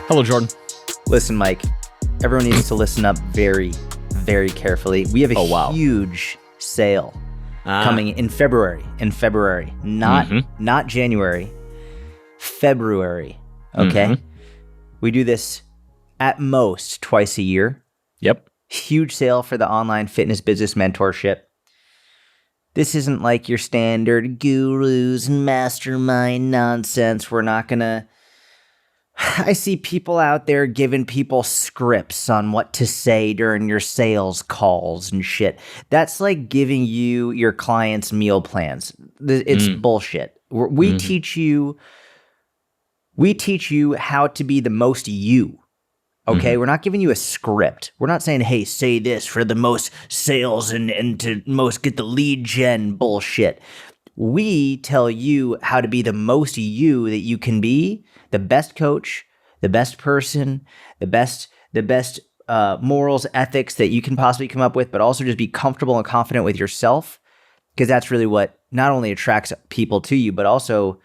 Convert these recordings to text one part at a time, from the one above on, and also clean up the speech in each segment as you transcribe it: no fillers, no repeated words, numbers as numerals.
Hello, Jordan. Listen, Mike, everyone needs to listen up very, very carefully. We have a huge sale coming in February. Not January, February. Okay. We do this at most twice a year. Yep. Huge sale for the Online Fitness Business Mentorship. This isn't like your standard gurus and mastermind nonsense. We're not going to... I see people out there giving people scripts on what to say during your sales calls and shit. That's like giving you your clients meal plans. It's bullshit. We teach you how to be the most you. Okay? We're not giving you a script. We're not saying, hey, say this for the most sales and to most get the lead gen bullshit. We tell you how to be the most you that you can be, the best coach, the best person, the best morals, ethics that you can possibly come up with, but also just be comfortable and confident with yourself, because that's really what not only attracts people to you, but also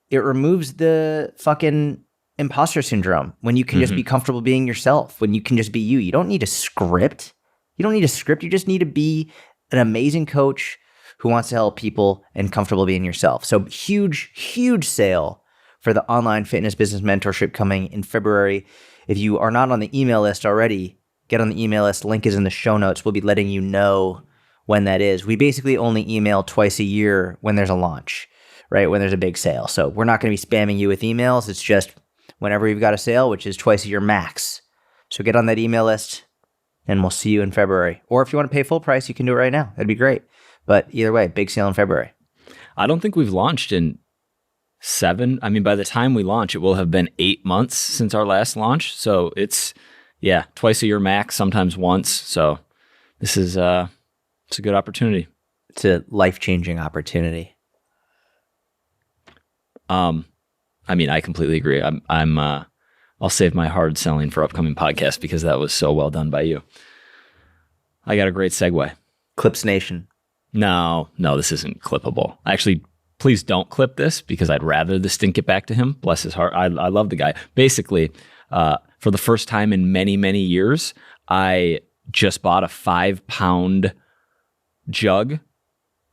it removes the fucking imposter syndrome when you can just be comfortable being yourself, when you can just be you. You don't need a script. You just need to be an amazing coach who wants to help people and comfortable being yourself. So huge, huge sale for the Online Fitness Business Mentorship coming in February. If you are not on the email list already, get on the email list. Link is in the show notes. We'll be letting you know when that is. We basically only email twice a year when there's a launch, right? When there's a big sale. So we're not going to be spamming you with emails. It's just whenever you've got a sale, which is twice a year max. So get on that email list and we'll see you in February. Or if you want to pay full price, you can do it right now. That'd be great. But either way, big sale in February. I don't think we've launched in 7. I mean, by the time we launch, it will have been 8 months since our last launch. So it's, twice a year max, sometimes once. So this is it's a good opportunity. It's a life-changing opportunity. I mean, I completely agree. I'll save my hard selling for upcoming podcasts because that was so well done by you. I got a great segue. Clips Nation. No, this isn't clippable. Actually, please don't clip this because I'd rather this didn't get back to him. Bless his heart. I love the guy. Basically, for the first time in many, many years, I just bought a 5-pound jug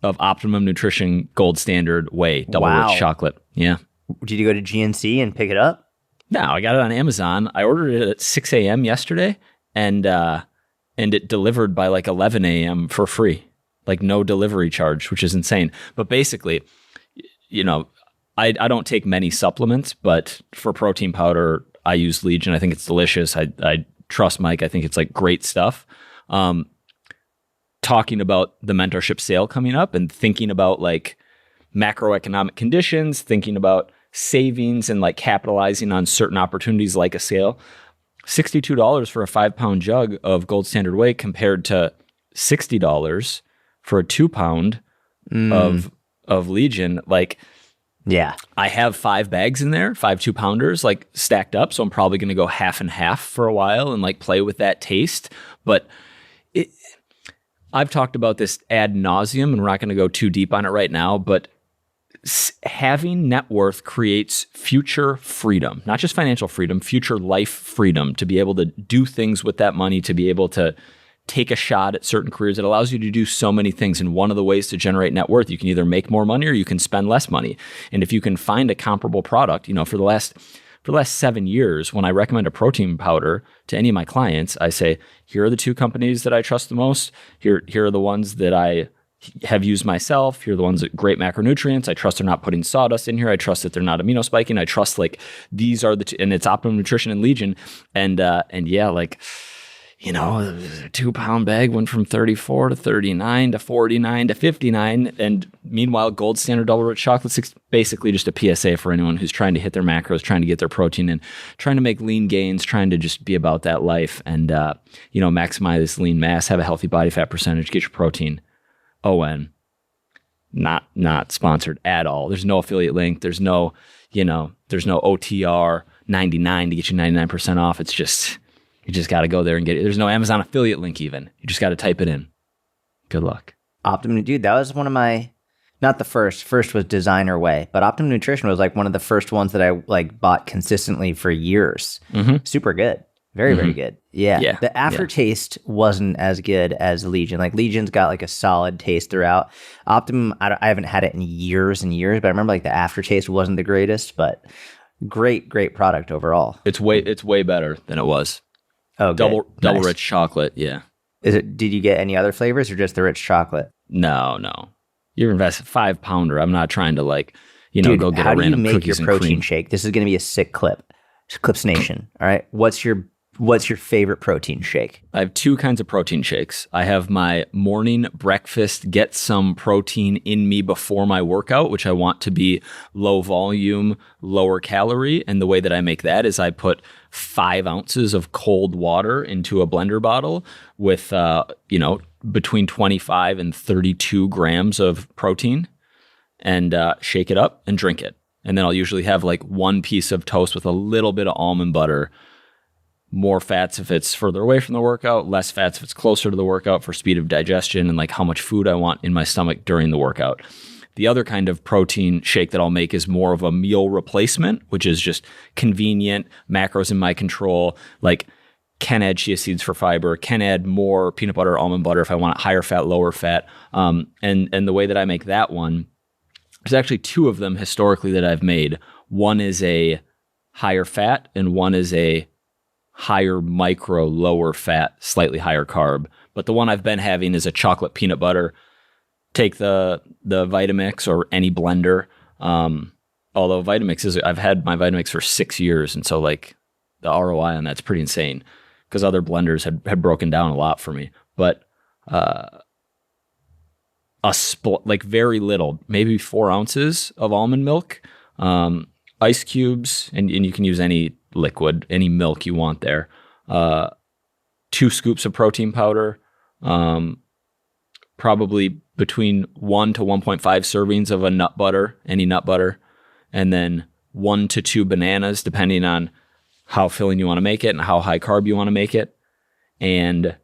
of Optimum Nutrition Gold Standard Whey double rich chocolate. Yeah. Did you go to GNC and pick it up? No, I got it on Amazon. I ordered it at 6 a.m. yesterday, and it delivered by like 11 a.m. for free. Like no delivery charge, which is insane. But basically, I don't take many supplements, but for protein powder, I use Legion. I think it's delicious. I trust Mike. I think it's like great stuff. Talking about the mentorship sale coming up and thinking about like macroeconomic conditions, thinking about savings and like capitalizing on certain opportunities like a sale. $62 for a 5-pound jug of Gold Standard Whey compared to $60 for a 2-pound of Legion. Like, yeah, I have 5 bags in there, 5 2-pounders like stacked up. So I'm probably going to go half and half for a while and like play with that taste. But I've talked about this ad nauseum and we're not going to go too deep on it right now, but having net worth creates future freedom, not just financial freedom, future life freedom, to be able to do things with that money, to be able to take a shot at certain careers. It allows you to do so many things. And one of the ways to generate net worth, you can either make more money or you can spend less money. And if you can find a comparable product, for the last 7 years, when I recommend a protein powder to any of my clients, I say, here are the 2 companies that I trust the most. Here are the ones that I have used myself. Here are the ones that great macronutrients. I trust they're not putting sawdust in here. I trust that they're not amino spiking. I trust like these are the and it's Optimum Nutrition and Legion. And yeah, like, a 2-pound bag went from 34 to 39 to 49 to 59. And meanwhile, Gold Standard Double Rich Chocolate's basically just a PSA for anyone who's trying to hit their macros, trying to get their protein in, trying to make lean gains, trying to just be about that life and, maximize this lean mass, have a healthy body fat percentage, get your protein. ON. Not sponsored at all. There's no affiliate link. There's no OTR 99 to get you 99% off. It's just You just got to go there and get it. There's no Amazon affiliate link even. You just got to type it in. Good luck. Optimum, dude, that was one of my, not the first was Designer Way, but Optimum Nutrition was like one of the first ones that I like bought consistently for years. Super good. Very, very good. Yeah. The aftertaste wasn't as good as Legion. Like Legion's got like a solid taste throughout. Optimum, I haven't had it in years and years, but I remember like the aftertaste wasn't the greatest, but great product overall. It's way better than it was. Oh, double nice. rich chocolate. Yeah. Did you get any other flavors or just the rich chocolate? No. You're investing 5-pounder. I'm not trying to like, Dude, go get a random how do you make cookies your and protein cream. shake? This is going to be a sick clip. Clips Nation. All right. What's your favorite protein shake? I have two kinds of protein shakes. I have my morning breakfast, get some protein in me before my workout, which I want to be low volume, lower calorie. And the way that I make that is I put 5 ounces of cold water into a blender bottle with, between 25 and 32 grams of protein and shake it up and drink it. And then I'll usually have like one piece of toast with a little bit of almond butter. More fats if it's further away from the workout, less fats if it's closer to the workout for speed of digestion and like how much food I want in my stomach during the workout. The other kind of protein shake that I'll make is more of a meal replacement, which is just convenient, macros in my control, like can add chia seeds for fiber, can add more peanut butter, almond butter if I want it higher fat, lower fat. And the way that I make that one, there's actually 2 of them historically that I've made. One is a higher fat and one is a higher micro, lower fat, slightly higher carb. But the one I've been having is a chocolate peanut butter. Take the Vitamix or any blender. Although Vitamix I've had my Vitamix for 6 years. And so like the ROI on that's pretty insane because other blenders had broken down a lot for me. But like very little, maybe 4 ounces of almond milk, ice cubes, and you can use any liquid, any milk you want there. 2 scoops of protein powder, probably between 1 to 1.5 servings of a nut butter, any nut butter, and then 1 to 2 bananas, depending on how filling you want to make it and how high carb you want to make it. And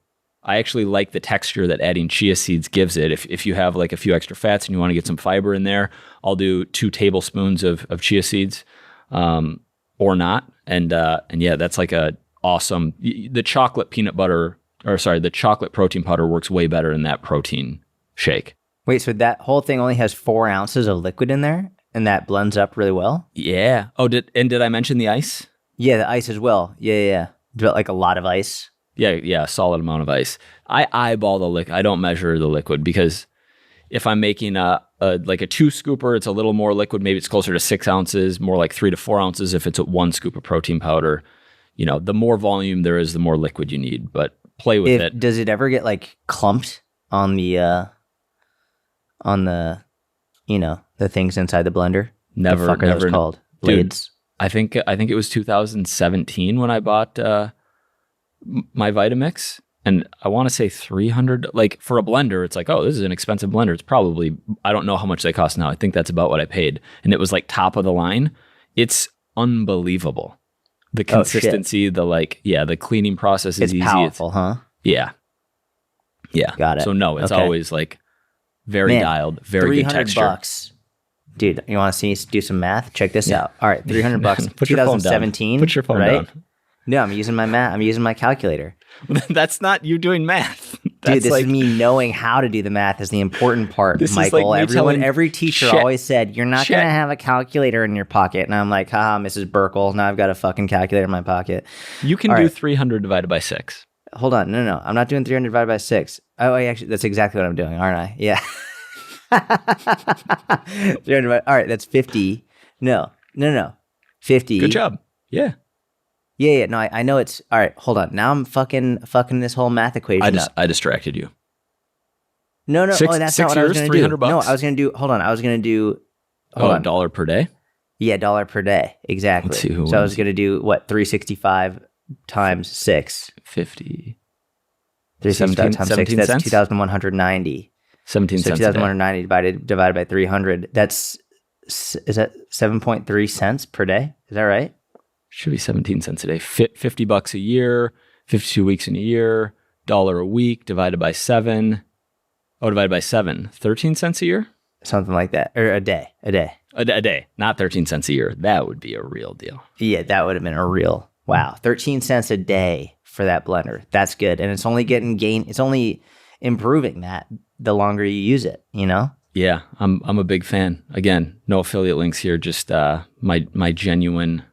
I actually like the texture that adding chia seeds gives it. If you have like a few extra fats and you want to get some fiber in there, I'll do 2 tablespoons of chia seeds, or not. And yeah, that's like a awesome, the chocolate protein powder works way better in that protein shake. Wait, so that whole thing only has 4 ounces of liquid in there and that blends up really well? Yeah. Oh, did I mention the ice? Yeah, the ice as well. Yeah. Like a lot of ice. Yeah, a solid amount of ice. I eyeball the liquid. I don't measure the liquid because if I'm making like a 2 scooper, it's a little more liquid. Maybe it's closer to 6 ounces, more like 3 to 4 ounces. If it's a 1 scoop of protein powder, the more volume there is, the more liquid you need. But play with it. Does it ever get like clumped on the the things inside the blender? Never. The fuck are those called? Blades. Dude, I think it was 2017 when I bought my Vitamix. And I want to say 300, like for a blender, it's like, oh, this is an expensive blender. It's probably, I don't know how much they cost now. I think that's about what I paid. And it was like top of the line. It's unbelievable. The consistency, the cleaning process is easy. It's powerful, huh? Yeah. Got it. So no, it's always like very dialed, very good texture. $300. Dude, you want to see us do some math? Check this out. All right, $300. Put 2017. Put your phone down. No, I'm using my math. I'm using my calculator. That's not you doing math. Dude, this is me knowing how to do the math is the important part, Michael. Like every teacher always said, you're not going to have a calculator in your pocket. And I'm like, haha, Mrs. Burkle. Now I've got a fucking calculator in my pocket. You can do 300 divided by 6. Hold on. No. I'm not doing 300 divided by 6. Oh, actually, that's exactly what I'm doing, aren't I? Yeah. 300 all right, that's 50. No. 50. Good job. Yeah. Yeah. No, I know it's all right. Hold on. Now I'm fucking this whole math equation up. I distracted you. No. That's not what I was going to do. $300. No, I was going to do. Hold on. I was going to do. $1 per day. Yeah, $1 per day. Exactly. Let's see so I was going to do what 365 times 6. 50. 365 times 6. That's 2,190. 17 cents. So 2,190 divided by 300. Is that 7.3 cents per day? Is that right? Should be 17 cents a day. $50 a year 52 weeks in a year, dollar a week divided by 7. Oh, divided by 7, 13 cents a year? Something like that. Or a day. A day, not 13 cents a year. That would be a real deal. Yeah, that would have been a real, wow. 13 cents a day for that blender. That's good. And it's only it's only improving that the longer you use it, you know? Yeah, I'm a big fan. Again, no affiliate links here, just my genuine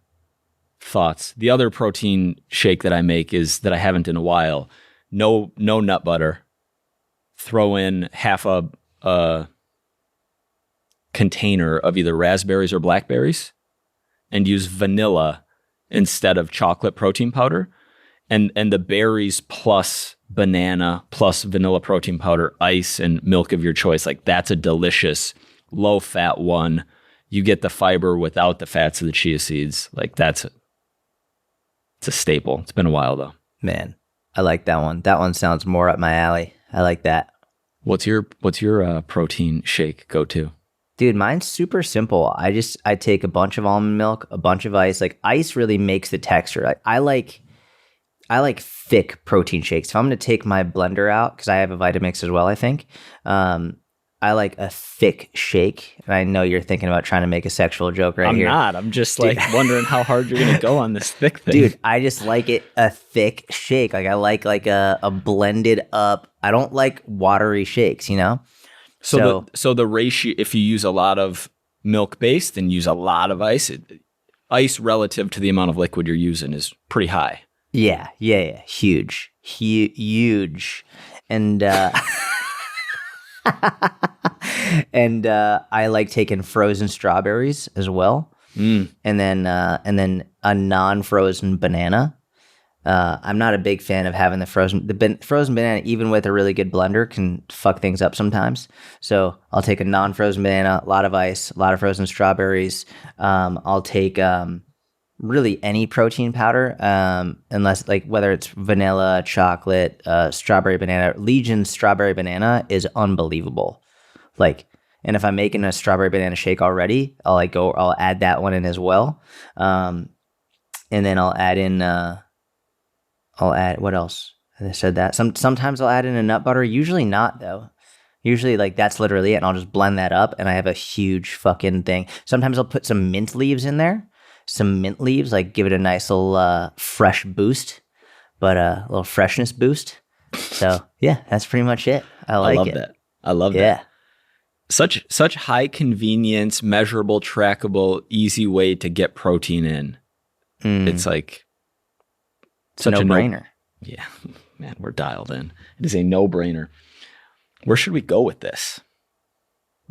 thoughts. The other protein shake that I make is that I haven't in a while. No nut butter. Throw in half a container of either raspberries or blackberries and use vanilla instead of chocolate protein powder. And the berries plus banana plus vanilla protein powder, ice, and milk of your choice. Like, that's a delicious low fat one. You get the fiber without the fats of the chia seeds. Like, it's a staple. It's been a while though. Man, I like that one. That one sounds more up my alley. I like that. What's your protein shake go-to? Dude, mine's super simple. I take a bunch of almond milk, a bunch of ice. Like, ice really makes the texture. I like thick protein shakes. If I'm going to take my blender out, because I have a Vitamix as well, I think, I like a thick shake. And I know you're thinking about trying to make a sexual joke here. I'm not. I'm just wondering how hard you're going to go on this thick thing. Dude, I just like it a thick shake. Like, I like a blended up. I don't like watery shakes, you know? So the ratio, if you use a lot of milk base, then use a lot of ice. Ice relative to the amount of liquid you're using is pretty high. Yeah. Huge. And and I like taking frozen strawberries as well. And then a non-frozen banana. I'm not a big fan of having the frozen banana, even with a really good blender, can fuck things up sometimes. So I'll take a non-frozen banana, a lot of ice, a lot of frozen strawberries. I'll take really any protein powder, unless, like, whether it's vanilla, chocolate, strawberry banana. Legion's strawberry banana is unbelievable. Like, and if I'm making a strawberry banana shake already, I'll add that one in as well. And then I'll add what else? I said that. Sometimes I'll add in a nut butter. Usually not, though. Usually, like, that's literally it, and I'll just blend that up, and I have a huge fucking thing. Sometimes I'll put some mint leaves in there. Some mint leaves, like, give it a nice little fresh boost, but a little freshness boost. So yeah, that's pretty much it. I love that. I love that. Such high convenience, measurable, trackable, easy way to get protein in. It's like such a no-brainer. Yeah, man, we're dialed in. It is a no-brainer. Where should we go with this?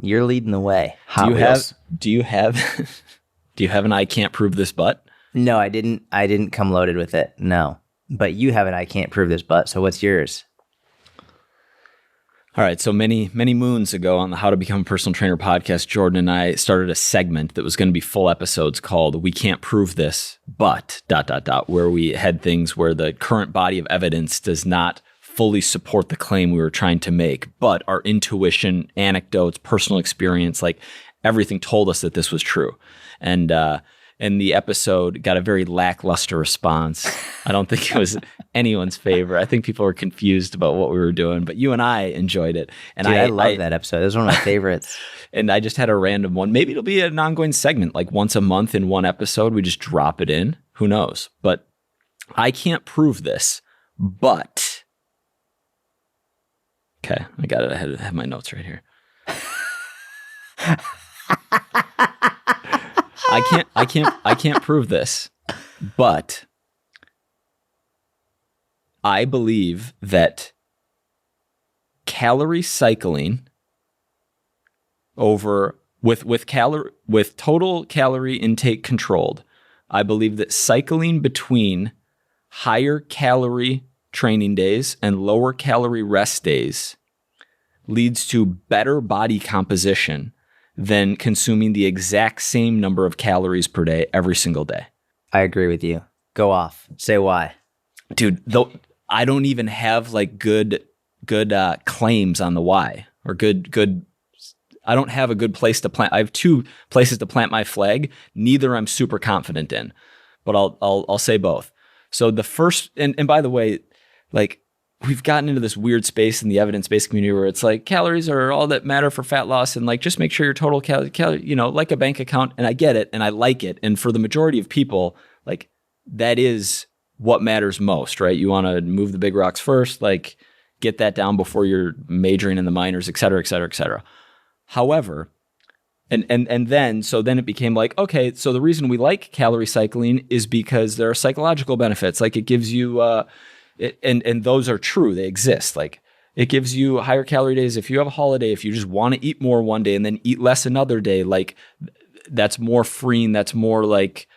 You're leading the way. Do you have an I can't prove this but? No, I didn't come loaded with it. No. But you have an I can't prove this but. So what's yours? All right. So many moons ago on the How to Become a Personal Trainer podcast, Jordan and I started a segment that was going to be full episodes called We Can't Prove This, but ... where we had things where the current body of evidence does not fully support the claim we were trying to make, but our intuition, anecdotes, personal experience, like everything told us that this was true. And the episode got a very lackluster response. I don't think it was anyone's favorite. I think people were confused about what we were doing, but you and I enjoyed it. And dude, I love that episode. It was one of my favorites. And I just had a random one. Maybe it'll be an ongoing segment, like once a month in one episode, we just drop it in. Who knows? But I can't prove this, but... Okay, I got it. I have my notes right here. I can't prove this, but I believe that calorie cycling with total calorie intake controlled, I believe that cycling between higher calorie training days and lower calorie rest days leads to better body composition than consuming the exact same number of calories per day every single day. I agree with you. Go off. Say why. Dude, though I don't even have like good claims on the why, or good I don't have a good place to plant. I have two places to plant my flag. Neither I'm super confident in, but I'll say both. So the first, and by the way, like we've gotten into this weird space in the evidence-based community where it's like calories are all that matter for fat loss, and like just make sure your total calorie, you know, like a bank account. And I get it, and I like it. And for the majority of people, like that is what matters most, right? You want to move the big rocks first, like get that down before you're majoring in the minors, et cetera, et cetera, et cetera. However, and then it became like, okay, so the reason we like calorie cycling is because there are psychological benefits. Like it gives you, and those are true, they exist. Like it gives you higher calorie days. If you have a holiday, if you just want to eat more one day and then eat less another day, like that's more freeing. That's more like,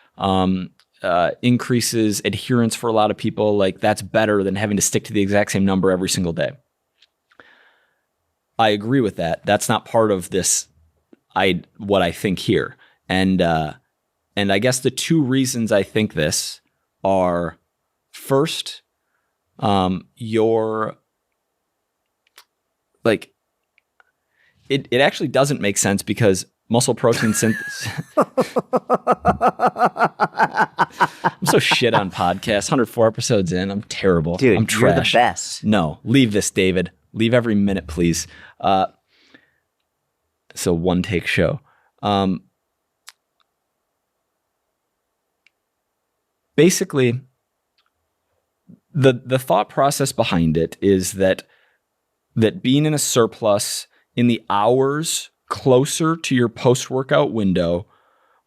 increases adherence for a lot of people. Like that's better than having to stick to the exact same number every single day. I agree with that. That's not part of this. What I think here. And I guess the two reasons I think this are first, your like it actually doesn't make sense because muscle protein synthesis. I'm so shit on podcasts. 104 episodes in. I'm terrible. Dude, I'm trash. You're the best. No, leave this, David. Leave every minute, please. It's a one-take show. Basically, the thought process behind it is that being in a surplus in the hours closer to your post-workout window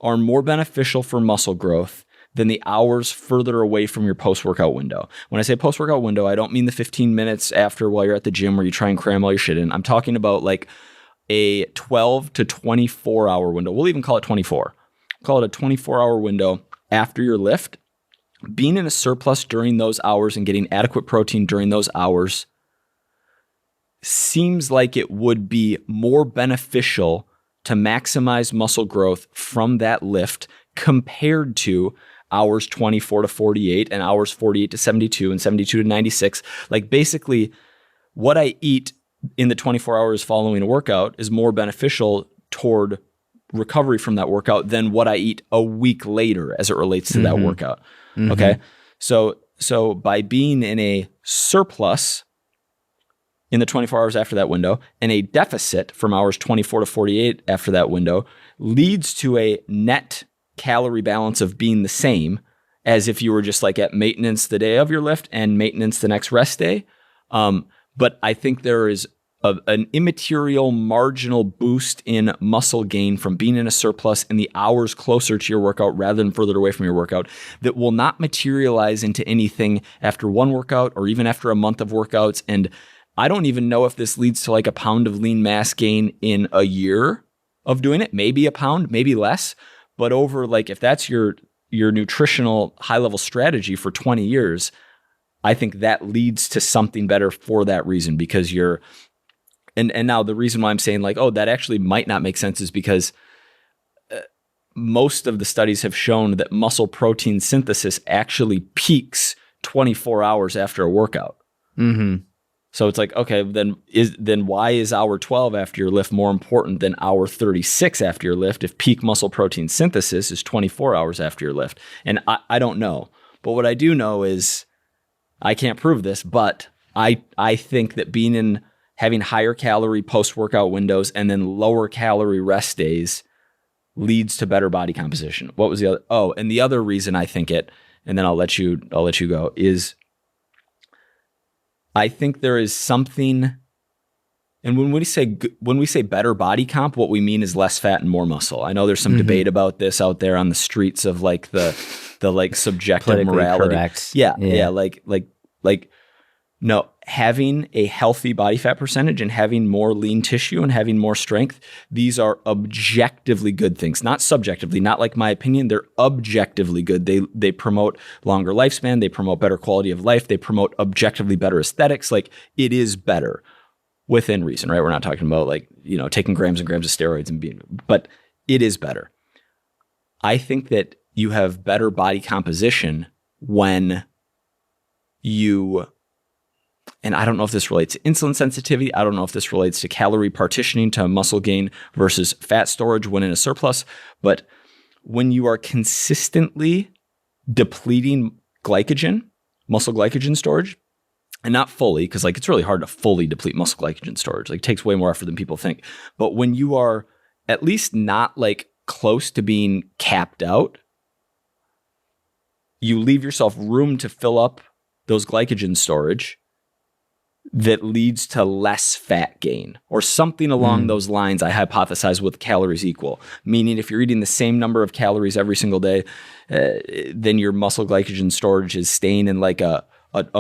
are more beneficial for muscle growth than the hours further away from your post-workout window. When I say post-workout window, I don't mean the 15 minutes after while you're at the gym where you try and cram all your shit in. I'm talking about like a 12 to 24 hour window. We'll even call it 24. Call it a 24-hour window after your lift. Being in a surplus during those hours and getting adequate protein during those hours seems like it would be more beneficial to maximize muscle growth from that lift compared to hours 24 to 48 and hours 48 to 72 and 72 to 96. Like basically what I eat in the 24 hours following a workout is more beneficial toward recovery from that workout than what I eat a week later as it relates to that workout. Mm-hmm. Okay. So by being in a surplus in the 24 hours after that window and a deficit from hours 24 to 48 after that window leads to a net calorie balance of being the same as if you were just like at maintenance the day of your lift and maintenance the next rest day. But I think there is an immaterial marginal boost in muscle gain from being in a surplus in the hours closer to your workout rather than further away from your workout that will not materialize into anything after one workout or even after a month of workouts. And I don't even know if this leads to like a pound of lean mass gain in a year of doing it, maybe a pound, maybe less, but over like, if that's your nutritional high level strategy for 20 years, I think that leads to something better for that reason because and now the reason why I'm saying like, oh, that actually might not make sense is because most of the studies have shown that muscle protein synthesis actually peaks 24 hours after a workout. Mm-hmm. So it's like, okay, then why is hour 12 after your lift more important than hour 36 after your lift if peak muscle protein synthesis is 24 hours after your lift? And I don't know. But what I do know is I can't prove this, but I think that having higher calorie post-workout windows and then lower calorie rest days leads to better body composition. What was the other? Oh, and the other reason I think it, and then I'll let you go, is I think there is something, and when we say better body comp, what we mean is less fat and more muscle. I know there's some debate about this out there on the streets of like the like subjective morality. Correct. Yeah. Like no, having a healthy body fat percentage and having more lean tissue and having more strength, these are objectively good things, not subjectively, not like my opinion. They're objectively good. They promote longer lifespan. They promote better quality of life. They promote objectively better aesthetics. Like it is better within reason, right? We're not talking about like, taking grams and grams of steroids but it is better. I think that you have better body composition when you, and I don't know if this relates to insulin sensitivity. I don't know if this relates to calorie partitioning to muscle gain versus fat storage when in a surplus. But when you are consistently depleting glycogen, muscle glycogen storage, and not fully, because like it's really hard to fully deplete muscle glycogen storage. Like it takes way more effort than people think. But when you are at least not like close to being capped out, you leave yourself room to fill up those glycogen storage that leads to less fat gain or something along those lines. I hypothesize with calories equal, meaning if you're eating the same number of calories every single day, then your muscle glycogen storage is staying in like a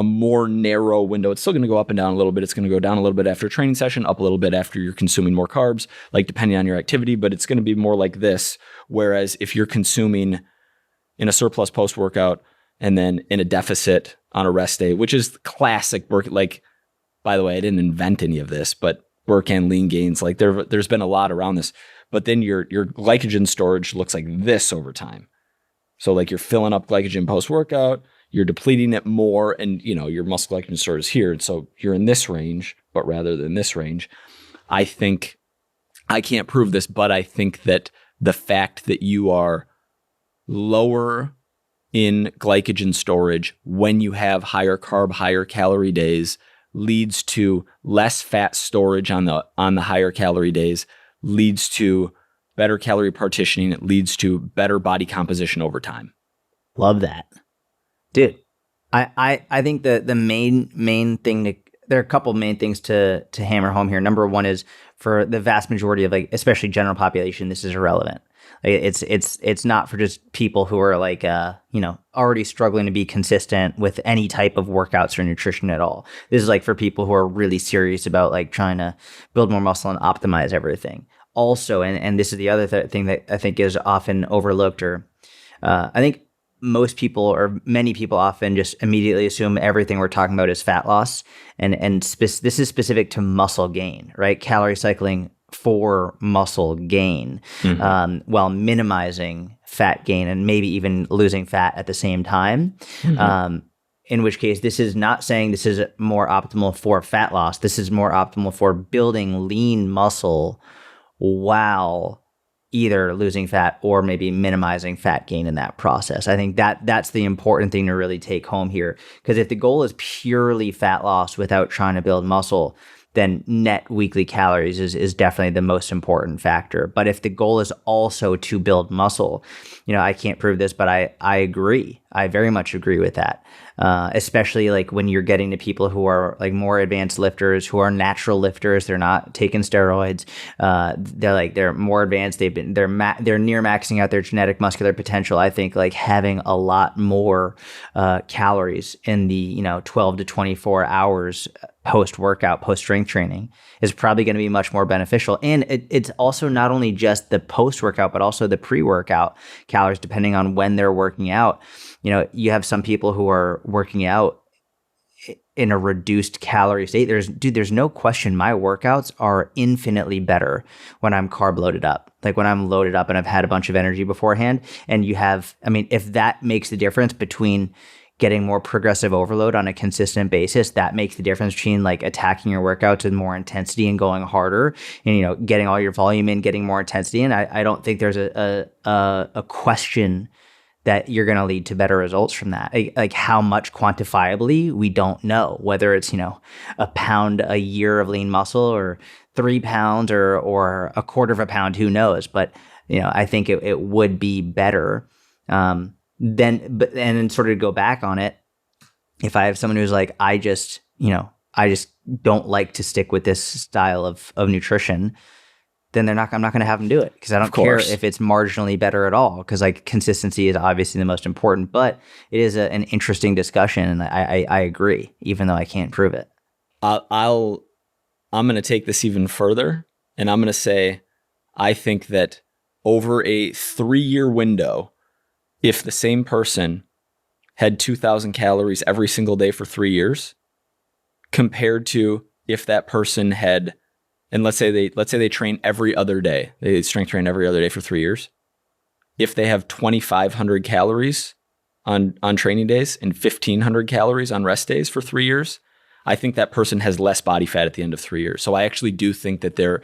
more narrow window. It's still going to go up and down a little bit. It's going to go down a little bit after a training session, up a little bit after you're consuming more carbs, like depending on your activity, but it's going to be more like this. Whereas if you're consuming in a surplus post-workout and then in a deficit on a rest day, which is classic work, like, by the way, I didn't invent any of this, but work and lean gains, like there's been a lot around this, but then your glycogen storage looks like this over time. So like you're filling up glycogen post-workout, you're depleting it more, and your muscle glycogen storage is here. And so you're in this range, but rather than this range, I think, I can't prove this, but I think that the fact that you are lower in glycogen storage when you have higher carb, higher calorie days leads to less fat storage on the higher calorie days, leads to better calorie partitioning. It leads to better body composition over time. Love that. Dude, I think the main thing there are a couple of main things to hammer home here. Number one is for the vast majority of like, especially general population, this is irrelevant. Like it's not for just people who are like, already struggling to be consistent with any type of workouts or nutrition at all. This is like for people who are really serious about like trying to build more muscle and optimize everything. Also, and this is the other thing that I think is often overlooked, or I think most people or many people often just immediately assume everything we're talking about is fat loss, and this is specific to muscle gain, right? Calorie cycling for muscle gain, while minimizing fat gain and maybe even losing fat at the same time. In which case, this is not saying this is more optimal for fat loss. This is more optimal for building lean muscle while either losing fat or maybe minimizing fat gain in that process. I think that's the important thing to really take home here. Because if the goal is purely fat loss without trying to build muscle, then net weekly calories is definitely the most important factor. But if the goal is also to build muscle, I can't prove this, but I agree. I very much agree with that. Especially like when you're getting to people who are like more advanced lifters, who are natural lifters, they're not taking steroids. They're more advanced. They're near maxing out their genetic muscular potential. I think like having a lot more calories in the 12 to 24 hours post-workout, post-strength training is probably going to be much more beneficial. And it's also not only just the post-workout, but also the pre-workout calories, depending on when they're working out. You have some people who are working out in a reduced calorie state. There's no question my workouts are infinitely better when I'm carb loaded up. Like when I'm loaded up and I've had a bunch of energy beforehand, and if that makes the difference between getting more progressive overload on a consistent basis, that makes the difference between like attacking your workouts with more intensity and going harder and, getting all your volume in, getting more intensity in. I don't think there's a question that you're going to lead to better results from that. Like how much quantifiably, we don't know, whether it's, a pound a year of lean muscle or 3 pounds or a quarter of a pound, who knows? But, I think it would be better. Then sort of go back on it. If I have someone who's like, I just don't like to stick with this style of nutrition, then I'm not going to have them do it, because I don't care if it's marginally better at all, because like consistency is obviously the most important. But it is an interesting discussion, and I agree, even though I can't prove it. I'm going to take this even further, and I'm going to say I think that over a 3-year window, if the same person had 2,000 calories every single day for 3 years, compared to if that person had, and let's say they train every other day, they strength train every other day for 3 years. If they have 2,500 calories on training days and 1,500 calories on rest days for 3 years, I think that person has less body fat at the end of 3 years. So I actually do think that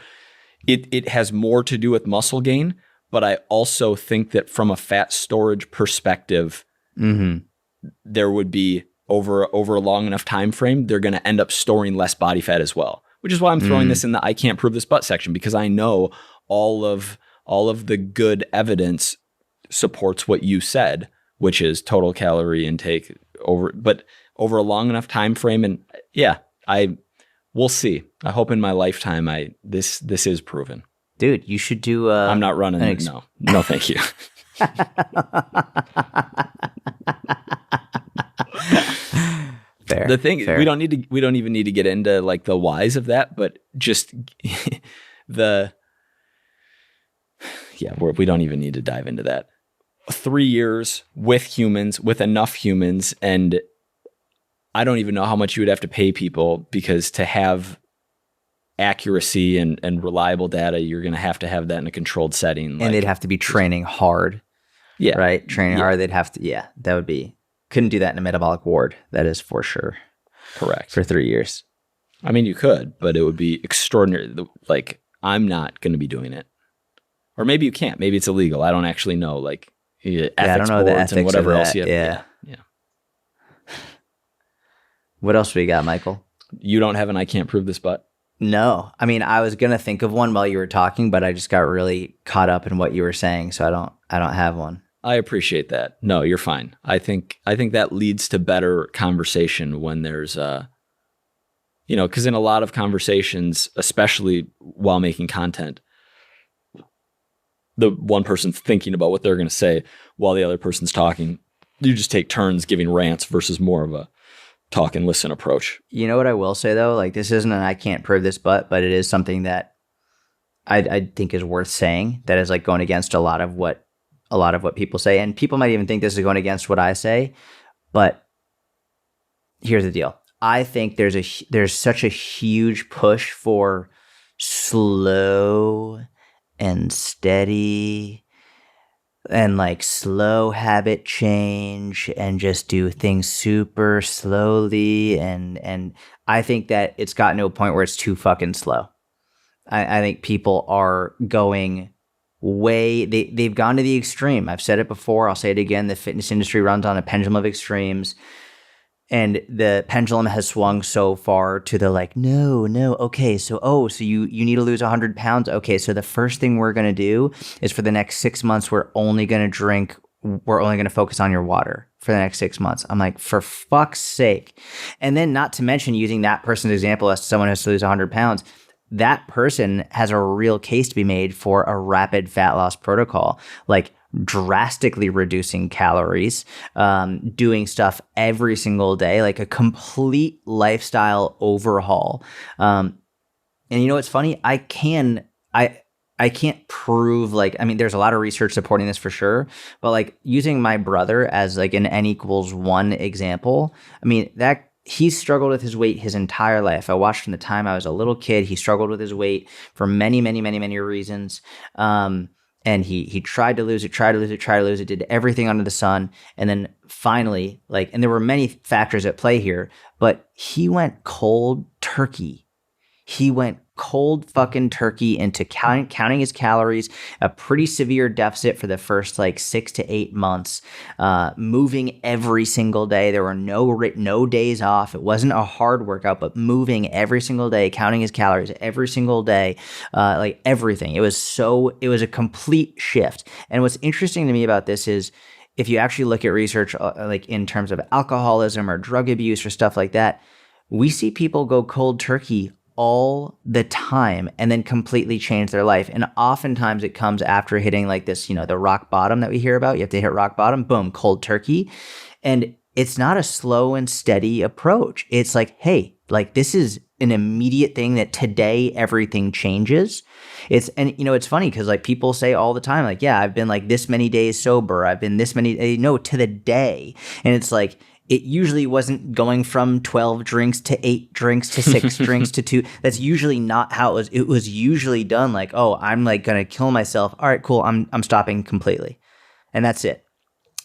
it has more to do with muscle gain. But I also think that from a fat storage perspective, there would be over a long enough time frame, they're going to end up storing less body fat as well, which is why I'm throwing this in the I can't prove this but section, because I know all of the good evidence supports what you said, which is total calorie intake but over a long enough time frame. And yeah, we'll see. I hope in my lifetime, this is proven. Dude, you should do. I'm not running. No, thank you. Fair. The thing we don't even need to get into like the whys of that, but just we don't even need to dive into that. 3 years with humans, with enough humans, and I don't even know how much you would have to pay people, because to have accuracy and reliable data, you're going to have that in a controlled setting. And they'd have to be training hard. Yeah. Right? Training hard. They'd have to, that would be, couldn't do that in a metabolic ward. That is for sure. Correct. For 3 years. I mean, you could, but it would be extraordinary. Like, I'm not going to be doing it. Or maybe you can't. Maybe it's illegal. I don't actually know. Like, ethics I don't know the ethics and whatever of else that. you have. Yeah. What else we got, Michael? You don't have an I can't prove this but? No. I mean, I was going to think of one while you were talking, but I just got really caught up in what you were saying, so I don't have one. I appreciate that. No, you're fine. I think that leads to better conversation when there's because in a lot of conversations, especially while making content, the one person's thinking about what they're going to say while the other person's talking. You just take turns giving rants versus more of a talk and listen approach. You know what I will say though? Like, this isn't an I can't prove this but it is something that I think is worth saying, that is like going against a lot of what people say. And people might even think this is going against what I say, but here's the deal. I think there's such a huge push for slow and steady and like slow habit change and just do things super slowly. And I think that it's gotten to a point where it's too fucking slow. I think people are going they've gone to the extreme. I've said it before. I'll say it again. The fitness industry runs on a pendulum of extremes. And the pendulum has swung so far to the like, no, okay, so you need to lose 100 pounds? Okay, so the first thing we're going to do is for the next 6 months, we're only going to focus on your water for the next 6 months. I'm like, for fuck's sake. And then not to mention using that person's example as someone who has to lose 100 pounds, that person has a real case to be made for a rapid fat loss protocol, like drastically reducing calories, doing stuff every single day, like a complete lifestyle overhaul. And you know what's funny? I can't prove there's a lot of research supporting this for sure, but like using my brother as like an N=1 example, I mean, that he's struggled with his weight his entire life. I watched from the time I was a little kid. He struggled with his weight for many, many, many, many reasons. And he tried to lose it, did everything under the sun. And then finally, and there were many factors at play here, but he went cold turkey. He went cold fucking turkey into counting his calories, a pretty severe deficit for the first 6 to 8 months, moving every single day. There were no days off. It wasn't a hard workout, but moving every single day, counting his calories every single day, everything. It was a complete shift. And what's interesting to me about this is if you actually look at research, in terms of alcoholism or drug abuse or stuff like that, we see people go cold turkey all the time and then completely change their life. And oftentimes it comes after hitting this, the rock bottom that we hear about. You have to hit rock bottom, boom, cold turkey. And it's not a slow and steady approach. It's like, hey, this is an immediate thing that today everything changes. It's funny because people say all the time, yeah, I've been this many days sober. I've been this many, to the day. And it's it usually wasn't going from 12 drinks to 8 drinks to 6 drinks to 2. That's usually not how it was. It was usually done I'm going to kill myself. All right, cool. I'm stopping completely. And that's it.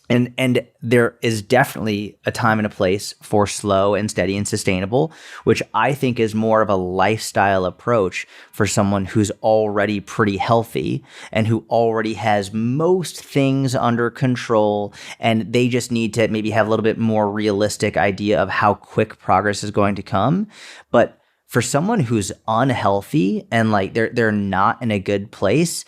And there is definitely a time and a place for slow and steady and sustainable, which I think is more of a lifestyle approach for someone who's already pretty healthy and who already has most things under control. And they just need to maybe have a little bit more realistic idea of how quick progress is going to come. But for someone who's unhealthy and like they're not in a good place,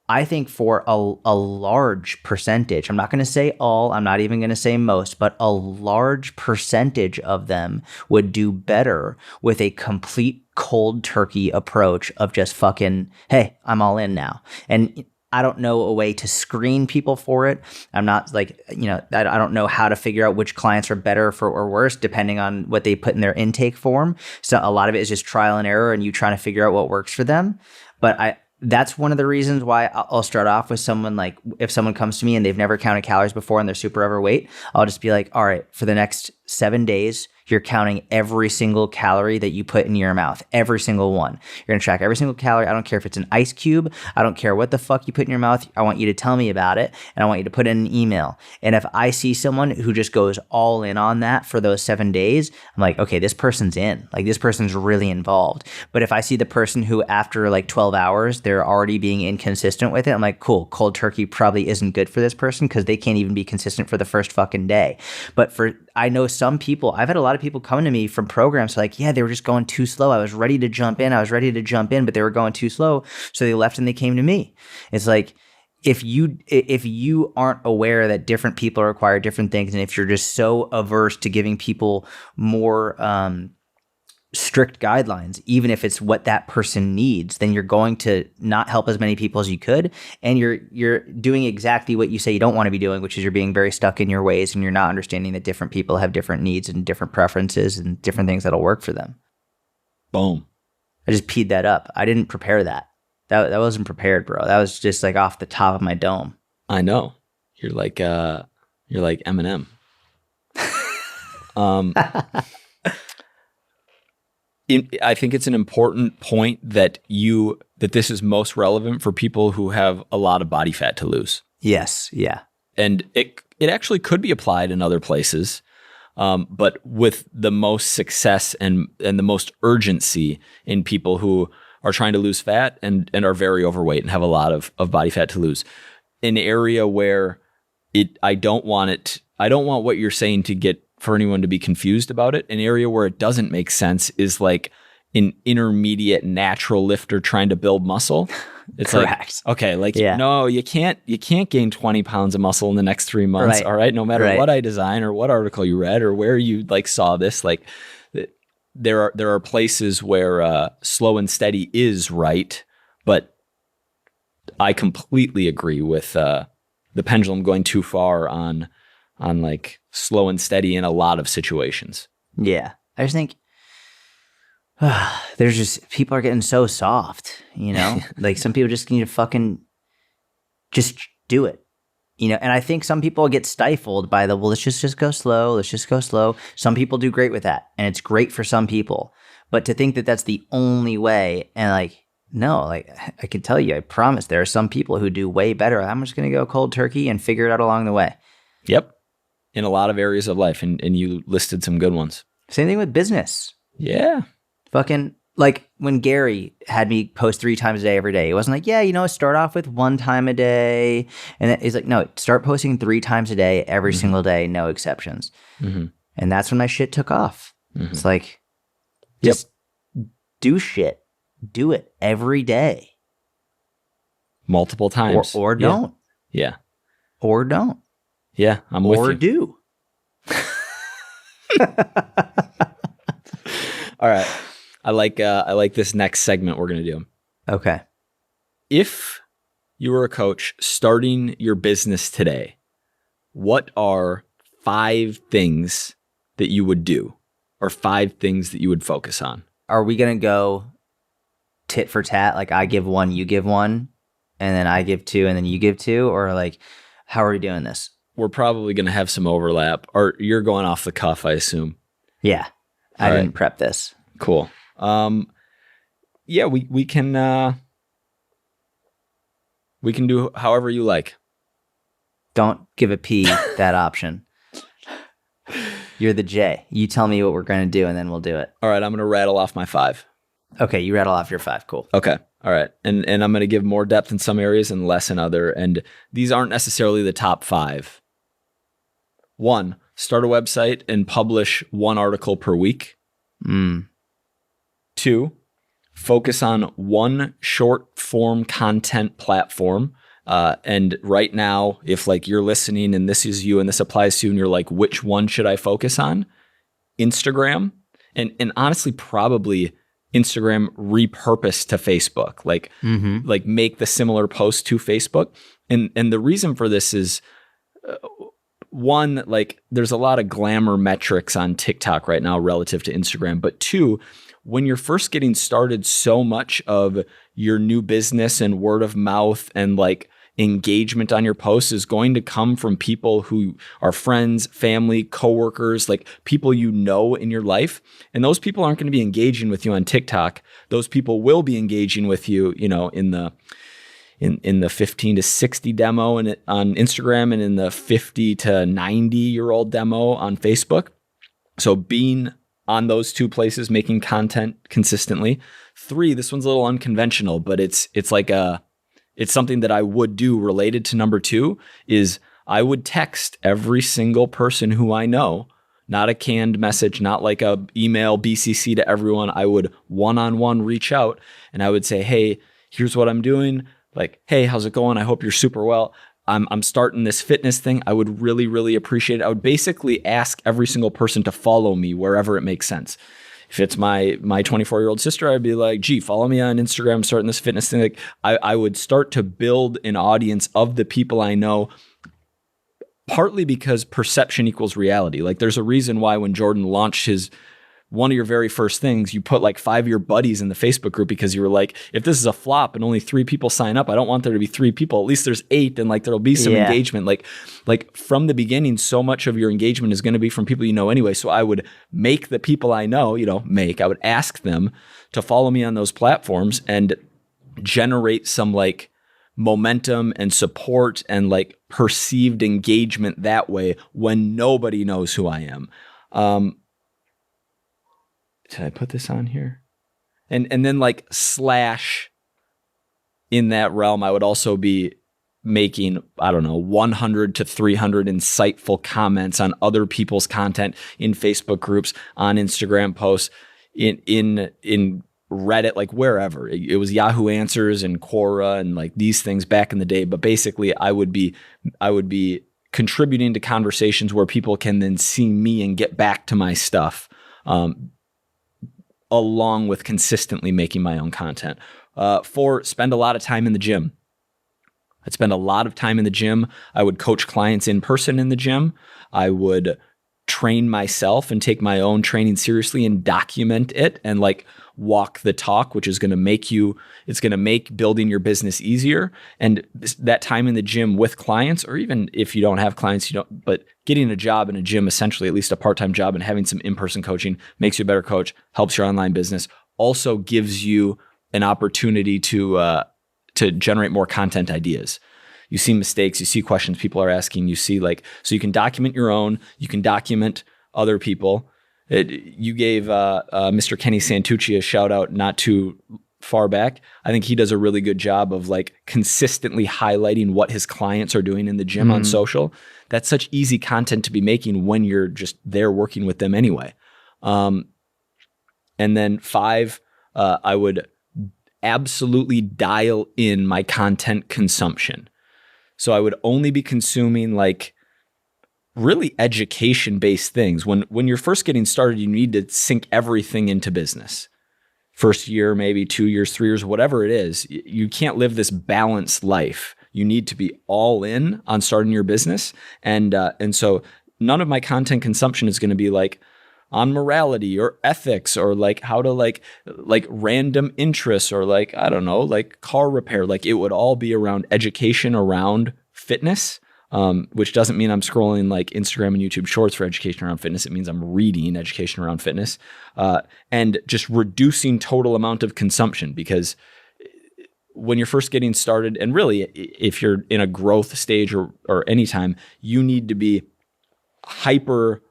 I think for a large percentage, I'm not going to say all, I'm not even going to say most, but a large percentage of them would do better with a complete cold turkey approach of just fucking, hey, I'm all in now. And I don't know a way to screen people for it. I'm not like, I don't know how to figure out which clients are better for or worse, depending on what they put in their intake form. So a lot of it is just trial and error and you trying to figure out what works for them. But that's one of the reasons why I'll start off with someone like, if someone comes to me and they've never counted calories before and they're super overweight, I'll just be like, all right, for the next 7 days, you're counting every single calorie that you put in your mouth, every single one. You're going to track every single calorie. I don't care if it's an ice cube. I don't care what the fuck you put in your mouth. I want you to tell me about it, and I want you to put in an email. And if I see someone who just goes all in on that for those 7 days, I'm like, okay, this person's in. Like, this person's really involved. But if I see the person who after like 12 hours, they're already being inconsistent with it, I'm like, cool, cold turkey probably isn't good for this person because they can't even be consistent for the first fucking day. But I know some people, I've had a lot of people coming to me from programs like, yeah, they were just going too slow. I was ready to jump in, but they were going too slow. So they left and they came to me. It's like, if you aren't aware that different people require different things, and if you're just so averse to giving people more strict guidelines, even if it's what that person needs, then you're going to not help as many people as you could. And you're doing exactly what you say you don't want to be doing, which is you're being very stuck in your ways and you're not understanding that different people have different needs and different preferences and different things that'll work for them. Boom. I just peed that up. I didn't prepare that. That wasn't prepared, bro. That was just like off the top of my dome. I know. You're like Eminem. I think it's an important point that this is most relevant for people who have a lot of body fat to lose. Yes. Yeah. And it actually could be applied in other places, but with the most success and the most urgency in people who are trying to lose fat and are very overweight and have a lot of body fat to lose. An area where I don't want what you're saying to get for anyone to be confused about it. An area where it doesn't make sense is like an intermediate natural lifter trying to build muscle. It's correct. Like, okay, like, no, you can't gain 20 pounds of muscle in the next 3 months. Right. All right. No matter what I design or what article you read or where you like saw this, like there are places where slow and steady is right. But I completely agree with the pendulum going too far on like slow and steady in a lot of situations. Yeah. I just think there's just, people are getting so soft, like some people just need to fucking just do it, and I think some people get stifled by let's just go slow. Let's just go slow. Some people do great with that and it's great for some people, but to think that that's the only way and like, no, like I can tell you, I promise there are some people who do way better. I'm just going to go cold turkey and figure it out along the way. Yep. In a lot of areas of life. And you listed some good ones. Same thing with business. Yeah. Fucking like when Gary had me post 3 times a day every day, it wasn't like, yeah, start off with 1 time a day. And then he's like, no, start posting 3 times a day every single day, no exceptions. Mm-hmm. And that's when my shit took off. Mm-hmm. It's like, just do shit. Do it every day. Multiple times. Or don't. Yeah. Or don't. Yeah, I'm with you. Or do. All right. I like this next segment we're going to do. Okay. If you were a coach starting your business today, what are 5 things that you would do or 5 things that you would focus on? Are we going to go tit for tat? Like I give 1, you give 1, and then I give 2, and then you give 2? Or like, how are we doing this? We're probably going to have some overlap, or you're going off the cuff, I assume. Yeah. I didn't prep this. Cool. Yeah, we can do however you like. Don't give a P that option. You're the J. You tell me what we're going to do, and then we'll do it. All right, I'm going to rattle off my 5. Okay, you rattle off your 5. Cool. Okay. All right. And I'm going to give more depth in some areas and less in other. And these aren't necessarily the top 5. 1, start a website and publish 1 article per week. 2, focus on 1 short form content platform. And right now, if like you're listening and this is you and this applies to you and you're like, which one should I focus on? Instagram. And honestly, probably Instagram repurposed to Facebook, like make the similar post to Facebook. And the reason for this is, 1, like there's a lot of glamour metrics on TikTok right now relative to Instagram. But 2, when you're first getting started, so much of your new business and word of mouth and like engagement on your posts is going to come from people who are friends, family, coworkers, like people you know in your life. And those people aren't going to be engaging with you on TikTok. Those people will be engaging with you, you know, in the 15 to 60 demo on Instagram and in the 50 to 90-year-old demo on Facebook. So being on those 2 places, making content consistently. 3, this one's a little unconventional, but it's something that I would do related to number 2 is I would text every single person who I know, not a canned message, not like a email BCC to everyone. I would one-on-one reach out and I would say, hey, here's what I'm doing. Like, hey, how's it going? I hope you're super well. I'm starting this fitness thing. I would really, really appreciate it. I would basically ask every single person to follow me wherever it makes sense. If it's my 24-year-old sister, I'd be like, gee, follow me on Instagram, I'm starting this fitness thing. Like, I would start to build an audience of the people I know, partly because perception equals reality. Like there's a reason why when Jordan launched one of your very first things, you put like 5 of your buddies in the Facebook group because you were like, if this is a flop and only 3 people sign up, I don't want there to be 3 people. At least there's 8 and like there'll be some engagement. Like from the beginning, so much of your engagement is going to be from people you know anyway. So I would make the people I know, I would ask them to follow me on those platforms and generate some like momentum and support and like perceived engagement that way when nobody knows who I am. Did I put this on here? And then like / in that realm, I would also be making, 100 to 300 insightful comments on other people's content in Facebook groups, on Instagram posts, in Reddit, like wherever. It was Yahoo Answers and Quora and like these things back in the day. But basically I would be contributing to conversations where people can then see me and get back to my stuff. Along with consistently making my own content. 4, spend a lot of time in the gym. I'd spend a lot of time in the gym. I would coach clients in person in the gym. I would train myself and take my own training seriously and document it and like walk the talk, which is going to make building your business easier. And that time in the gym with clients, or even if you don't have clients, but getting a job in a gym, essentially, at least a part-time job, and having some in-person coaching makes you a better coach, helps your online business, also gives you an opportunity to generate more content ideas. You see mistakes, you see questions people are asking, you see so you can document your own, you can document other people. You gave Mr. Kenny Santucci a shout out not too far back. I think he does a really good job of like consistently highlighting what his clients are doing in the gym on social. That's such easy content to be making when you're just there working with them anyway. And then 5, I would absolutely dial in my content consumption. So I would only be consuming like really education-based things. When you're first getting started, you need to sink everything into business. First year, maybe 2 years, 3 years, whatever it is, you can't live this balanced life. You need to be all in on starting your business. And so none of my content consumption is going to be like on morality or ethics or like how to like random interests or like, I don't know, like car repair. Like it would all be around education around fitness, which doesn't mean I'm scrolling like Instagram and YouTube shorts for education around fitness. It means I'm reading education around fitness, and just reducing total amount of consumption, because when you're first getting started, and really if you're in a growth stage or anytime, you need to be hyper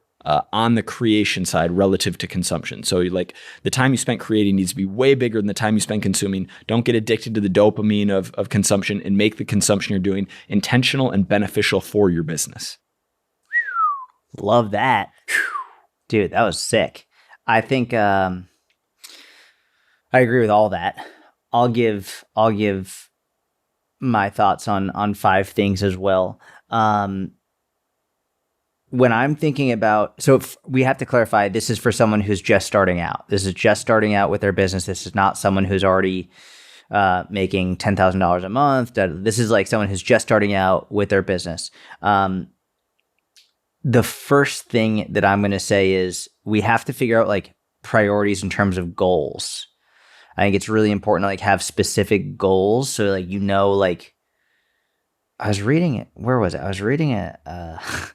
on the creation side relative to consumption. So like the time you spent creating needs to be way bigger than the time you spend consuming. Don't get addicted to the dopamine of consumption, and make the consumption you're doing intentional and beneficial for your business. Love that. Dude, that was sick. I think I agree with all that. I'll give my thoughts on 5 things as well. When I'm thinking about, so we have to clarify, this is for someone who's just starting out. This is just starting out with their business. This is not someone who's already making $10,000 a month. This is like someone who's just starting out with their business. The first thing that I'm going to say is we have to figure out like priorities in terms of goals. I think it's really important to like have specific goals. So like, like I was reading it. Where was it? I was reading it. I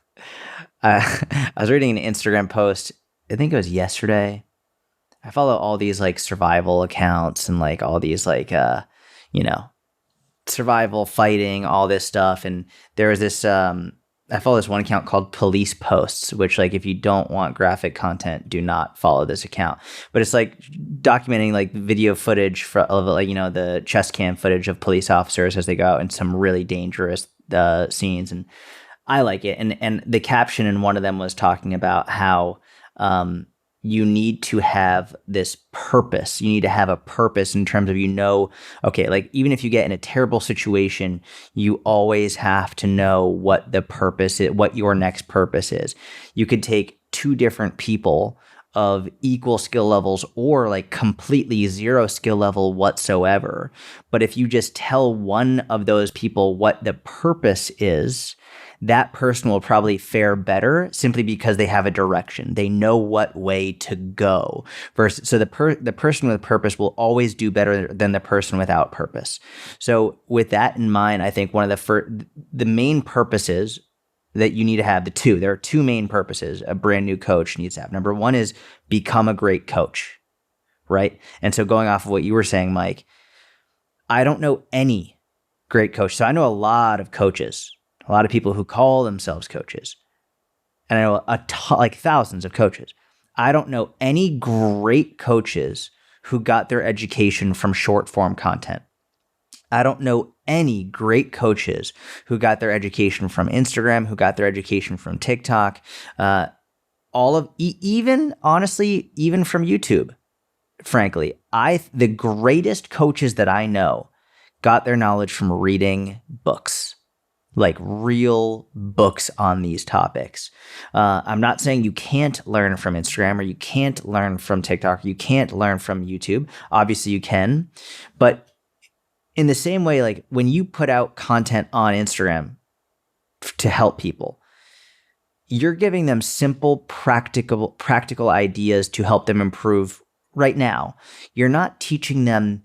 was reading an Instagram post. I think it was yesterday. I follow all these like survival accounts and like all these like, survival fighting, all this stuff. And there was this, I follow this one account called Police Posts, which like if you don't want graphic content, do not follow this account. But it's like documenting like video footage of like, the chest cam footage of police officers as they go out in some really dangerous scenes. And I like it. And the caption in one of them was talking about how you need to have this purpose. You need to have a purpose in terms of, okay, like even if you get in a terrible situation, you always have to know what the purpose is, what your next purpose is. You could take 2 different people of equal skill levels or like completely 0 skill level whatsoever. But if you just tell one of those people what the purpose is, that person will probably fare better simply because they have a direction. They know what way to go. So the person with purpose will always do better than the person without purpose. So with that in mind, I think one of the main purposes that you need to have, there are 2 main purposes a brand new coach needs to have. Number 1 is become a great coach, right? And so going off of what you were saying, Mike, I don't know any great coach. So I know a lot of coaches, a lot of people who call themselves coaches, and I know like thousands of coaches. I don't know any great coaches who got their education from short form content. I don't know any great coaches who got their education from Instagram, who got their education from TikTok, even from YouTube. Frankly, the greatest coaches that I know got their knowledge from reading books. Like real books on these topics. I'm not saying you can't learn from Instagram or you can't learn from TikTok, or you can't learn from YouTube. Obviously you can, but in the same way, like when you put out content on Instagram to help people, you're giving them simple, practical ideas to help them improve right now. You're not teaching them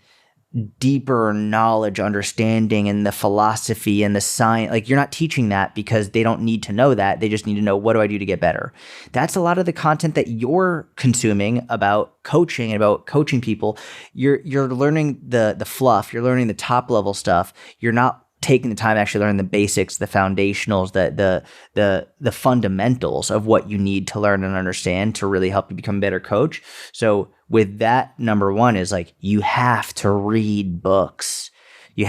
deeper knowledge, understanding, and the philosophy and the science. Like you're not teaching that because they don't need to know that. They just need to know, what do I do to get better? That's a lot of the content that you're consuming about coaching and about coaching people. You're learning the fluff. You're learning the top level stuff. You're not taking the time to actually learn the basics, the foundationals, the fundamentals of what you need to learn and understand to really help you become a better coach. So with that, number 1 is like, you have to read books. You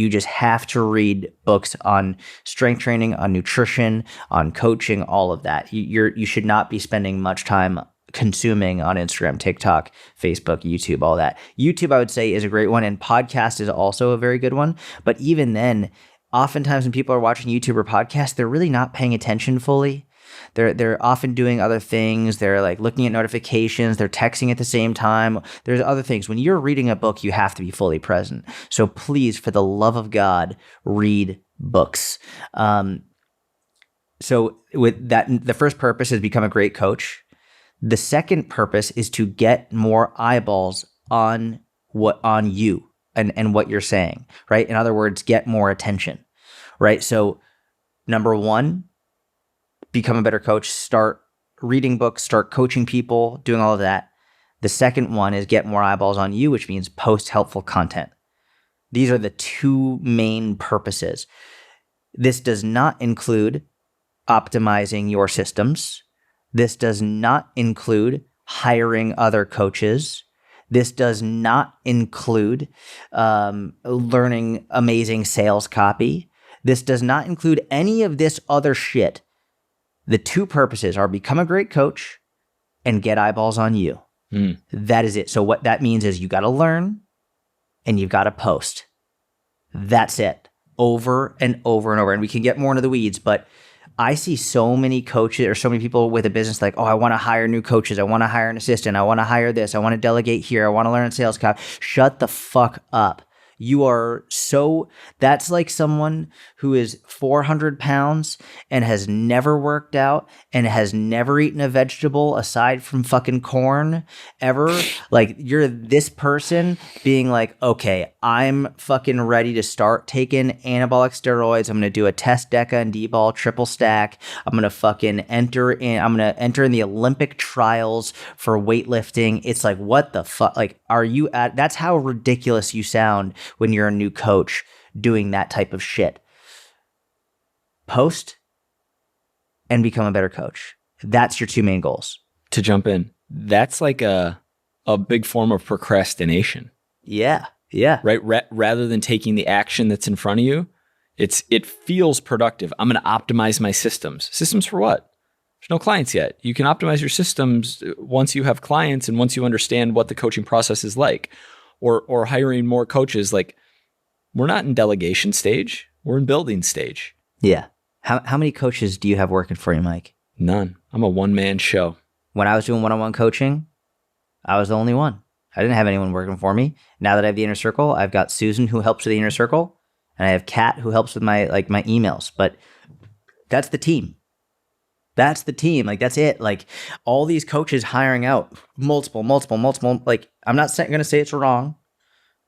just have to read books on strength training, on nutrition, on coaching, all of that. You should not be spending much time consuming on Instagram, TikTok, Facebook, YouTube, all that. YouTube, I would say, is a great one, and podcast is also a very good one. But even then, oftentimes when people are watching YouTube or podcasts, they're really not paying attention fully. They're often doing other things. They're like looking at notifications. They're texting at the same time. There's other things. When you're reading a book, you have to be fully present. So please, for the love of God, read books. So with that, the first purpose is become a great coach. The second purpose is to get more eyeballs on you and what you're saying, right? In other words, get more attention, right? So number 1, become a better coach, start reading books, start coaching people, doing all of that. The second one is get more eyeballs on you, which means post helpful content. These are the two main purposes. This does not include optimizing your systems. This does not include hiring other coaches. This does not include learning amazing sales copy. This does not include any of this other shit. The two purposes are become a great coach and get eyeballs on you. That is it. So what that means is you got to learn and you've got to post. That's it. Over and over and over. And we can get more into the weeds, but I see so many coaches or so many people with a business like, oh, I want to hire new coaches. I want to hire an assistant. I want to hire this. I want to delegate here. I want to learn sales copy. Shut the fuck up. You are so, that's like someone who is 400 pounds and has never worked out and has never eaten a vegetable aside from fucking corn ever. Like, you're this person being like, okay, I'm fucking ready to start taking anabolic steroids. I'm going to do a test DECA and D-ball triple stack. I'm going to fucking enter in the Olympic trials for weightlifting. It's like, what the fuck? Like, that's how ridiculous you sound when you're a new coach doing that type of shit. Post and become a better coach. That's your two main goals. To jump in, that's like a big form of procrastination. Yeah. Right? Rather than taking the action that's in front of you, it feels productive. I'm going to optimize my systems. Systems for what? There's no clients yet. You can optimize your systems once you have clients and once you understand what the coaching process is like. Or hiring more coaches. Like, we're not in delegation stage. We're in building stage. Yeah. How many coaches do you have working for you, Mike? None. I'm a one-man show. When I was doing one-on-one coaching, I was the only one. I didn't have anyone working for me. Now that I have the inner circle, I've got Susan who helps with the inner circle, and I have Kat who helps with my emails. But that's the team. That's the team. Like, that's it. Like, all these coaches hiring out multiple. Like, I'm not going to say it's wrong,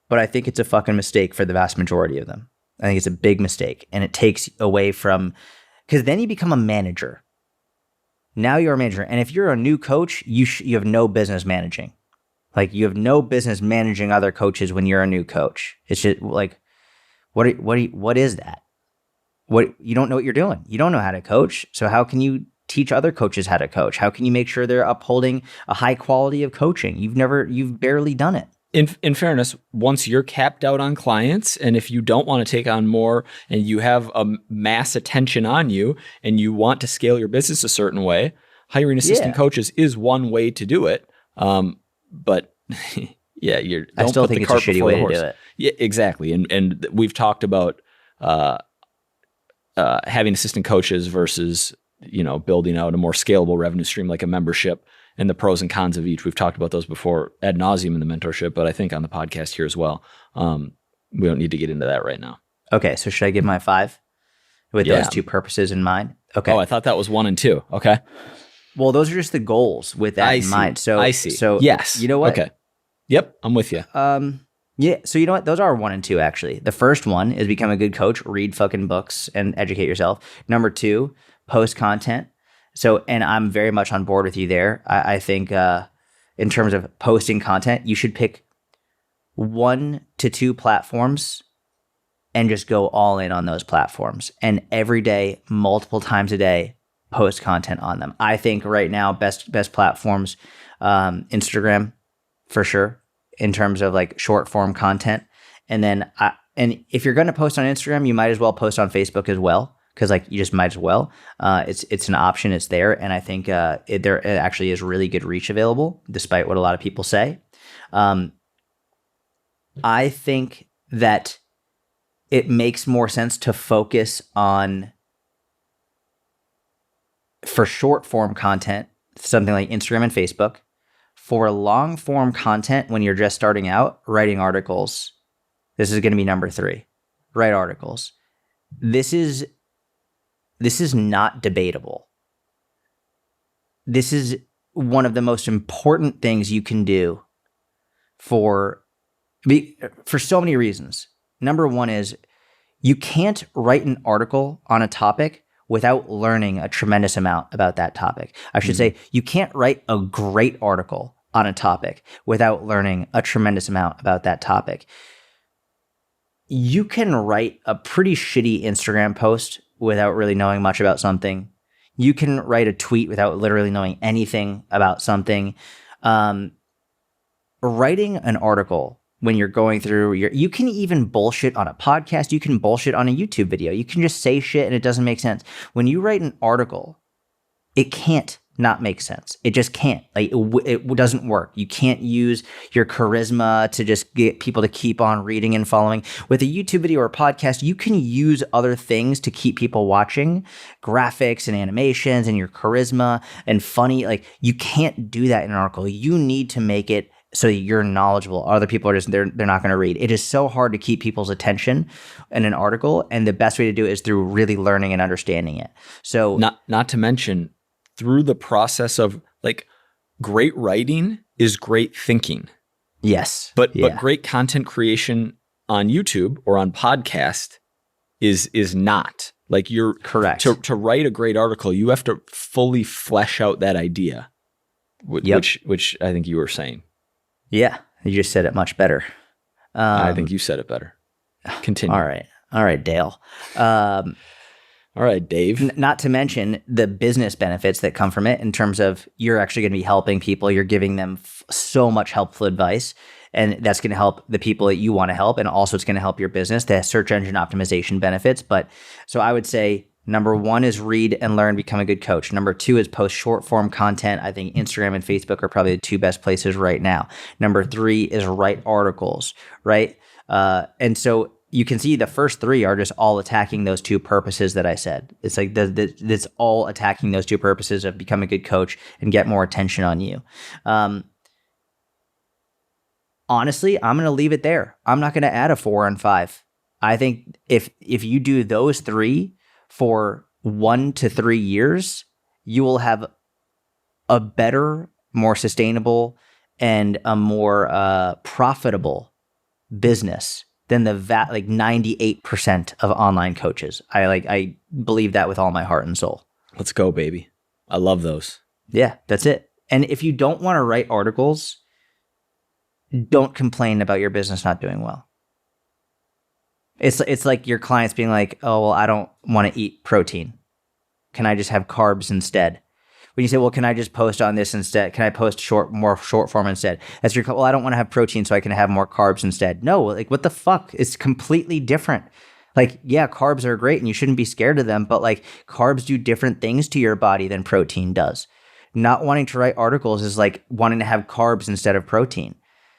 but I think it's a fucking mistake for the vast majority of them. I think it's a big mistake, and it takes away from, because then you become a manager. Now you're a manager, and if you're a new coach, you have no business managing. Like, you have no business managing other coaches when you're a new coach. It's just like, what is that? You don't know what you're doing. You don't know how to coach. So how can you teach other coaches how to coach? How can you make sure they're upholding a high quality of coaching? You've barely done it. In fairness, once you're capped out on clients, and if you don't want to take on more and you have a mass attention on you and you want to scale your business a certain way, hiring assistant coaches is one way to do it. But yeah, I still think it's a shitty way to do it. Yeah, exactly. And we've talked about having assistant coaches versus, building out a more scalable revenue stream like a membership, and the pros and cons of each. We've talked about those before ad nauseum in the mentorship, but I think on the podcast here as well. We don't need to get into that right now. Okay, so should I give my 5 with those two purposes in mind? Okay. Oh, I thought that was 1 and 2. Okay. Well, those are just the goals with that in mind. So I see. So yes. You know what? Okay. Yep, I'm with you. Yeah. So you know what? Those are 1 and 2 actually. The first one is become a good coach, read fucking books and educate yourself. Number 2, post content. So, and I'm very much on board with you there. I think in terms of posting content, you should pick 1 to 2 platforms and just go all in on those platforms. And every day, multiple times a day, post content on them. I think right now, best platforms, Instagram for sure, in terms of like short form content. And then, and if you're going to post on Instagram, you might as well post on Facebook as well. Because like you just might as well. It's an option. It's there, and I think there actually is really good reach available, despite what a lot of people say. I think that it makes more sense to focus on, for short form content, something like Instagram and Facebook. For long form content, when you're just starting out, writing articles. This is going to be number 3. Write articles. This is not debatable. This is one of the most important things you can do for so many reasons. Number 1 is you can't write an article on a topic without learning a tremendous amount about that topic. I should say you can't write a great article on a topic without learning a tremendous amount about that topic. you can write a pretty shitty Instagram post without really knowing much about something. You can write a tweet without literally knowing anything about something. Writing an article when you're going through you can even bullshit on a podcast. You can bullshit on a YouTube video. You can just say shit and it doesn't make sense. When you write an article, it can't not make sense. It just can't. Like it doesn't work. You can't use your charisma to just get people to keep on reading and following. With a YouTube video or a podcast, you can use other things to keep people watching, graphics and animations and your charisma and funny. Like you can't do that in an article. You need to make it so you're knowledgeable. Other people are just, they're not going to read. It is so hard to keep people's attention in an article. And the best way to do it is through really learning and understanding it. So not to mention, through the process of like great writing is great thinking. Yes. But great content creation on YouTube or on podcast is not. Like you're correct. To write a great article, you have to fully flesh out that idea. Which I think you were saying. Yeah. You just said it much better. I think you said it better. Continue. All right, Dale. All right, Dave. Not to mention the business benefits that come from it in terms of you're actually going to be helping people. You're giving them so much helpful advice, and that's going to help the people that you want to help. And also it's going to help your business, the search engine optimization benefits. But so I would say number one is read and learn, become a good coach. Number two is post short form content. I think Instagram and Facebook are probably the two best places right now. Number three is write articles, right? And so you can see the first three are just all attacking those two purposes that I said. It's like it's all attacking those two purposes of become a good coach and get more attention on you. Honestly, I'm going to leave it there. I'm not going to add a 4 and 5. I think if you do those three for 1 to 3 years, you will have a better, more sustainable, and a more profitable business than the 98% of online coaches. I believe that with all my heart and soul. Let's go, baby. I love those. Yeah, that's it. And if you don't want to write articles, don't complain about your business not doing well. It's like your clients being like, oh, well, I don't want to eat protein. Can I just have carbs instead? When you say, well, can I just post on this instead? Can I post more short form instead? That's well, I don't want to have protein, so I can have more carbs instead. No, like what the fuck? It's completely different. Like, yeah, carbs are great and you shouldn't be scared of them, but like carbs do different things to your body than protein does. Not wanting to write articles is like wanting to have carbs instead of protein.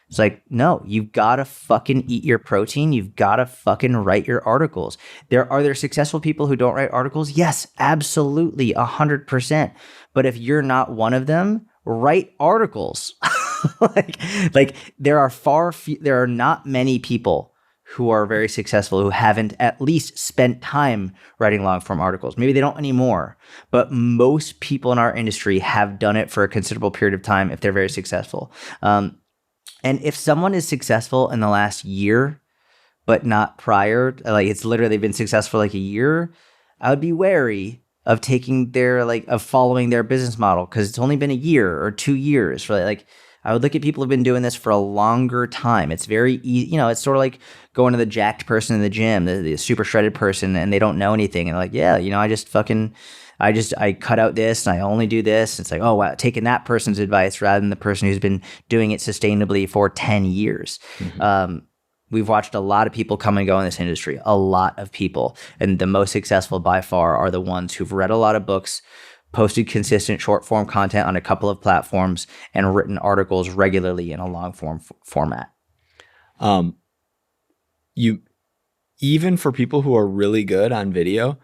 It's like, no, you've got to fucking eat your protein. You've got to fucking write your articles. Are there successful people who don't write articles? Yes, absolutely, 100%. But if you're not one of them, write articles. like there are not many people who are very successful who haven't at least spent time writing long form articles. Maybe they don't anymore, but most people in our industry have done it for a considerable period of time if they're very successful. And if someone is successful in the last year, but not prior, like it's literally been successful like a year, I would be wary of of following their business model because it's only been a year or 2 years. Like I would look at people who've been doing this for a longer time. It's very easy, it's sort of like going to the jacked person in the gym, the super shredded person, and they don't know anything. And like, yeah, I cut out this and I only do this. It's like, oh, wow, taking that person's advice rather than the person who's been doing it sustainably for 10 years. Mm-hmm. We've watched a lot of people come and go in this industry, a lot of people. And the most successful by far are the ones who've read a lot of books, posted consistent short form content on a couple of platforms, and written articles regularly in a long form format. Even for people who are really good on video,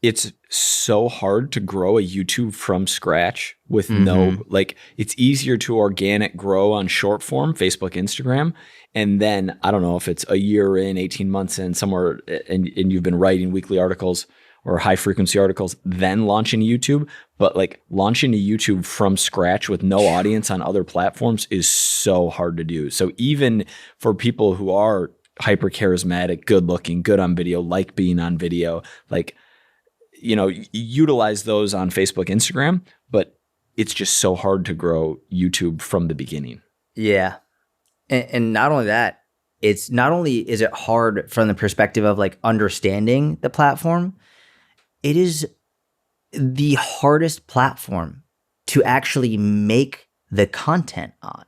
it's so hard to grow a YouTube from scratch with it's easier to organic grow on short form, Facebook, Instagram. And then I don't know if it's a year in, 18 months in somewhere, and you've been writing weekly articles or high frequency articles, then launching YouTube. But like launching a YouTube from scratch with no audience on other platforms is so hard to do. So even for people who are hyper charismatic, good looking, good on video, like being on video, like, utilize those on Facebook, Instagram, but it's just so hard to grow YouTube from the beginning. Yeah. And not only that, it's not only is it hard from the perspective of like understanding the platform, it is the hardest platform to actually make the content on.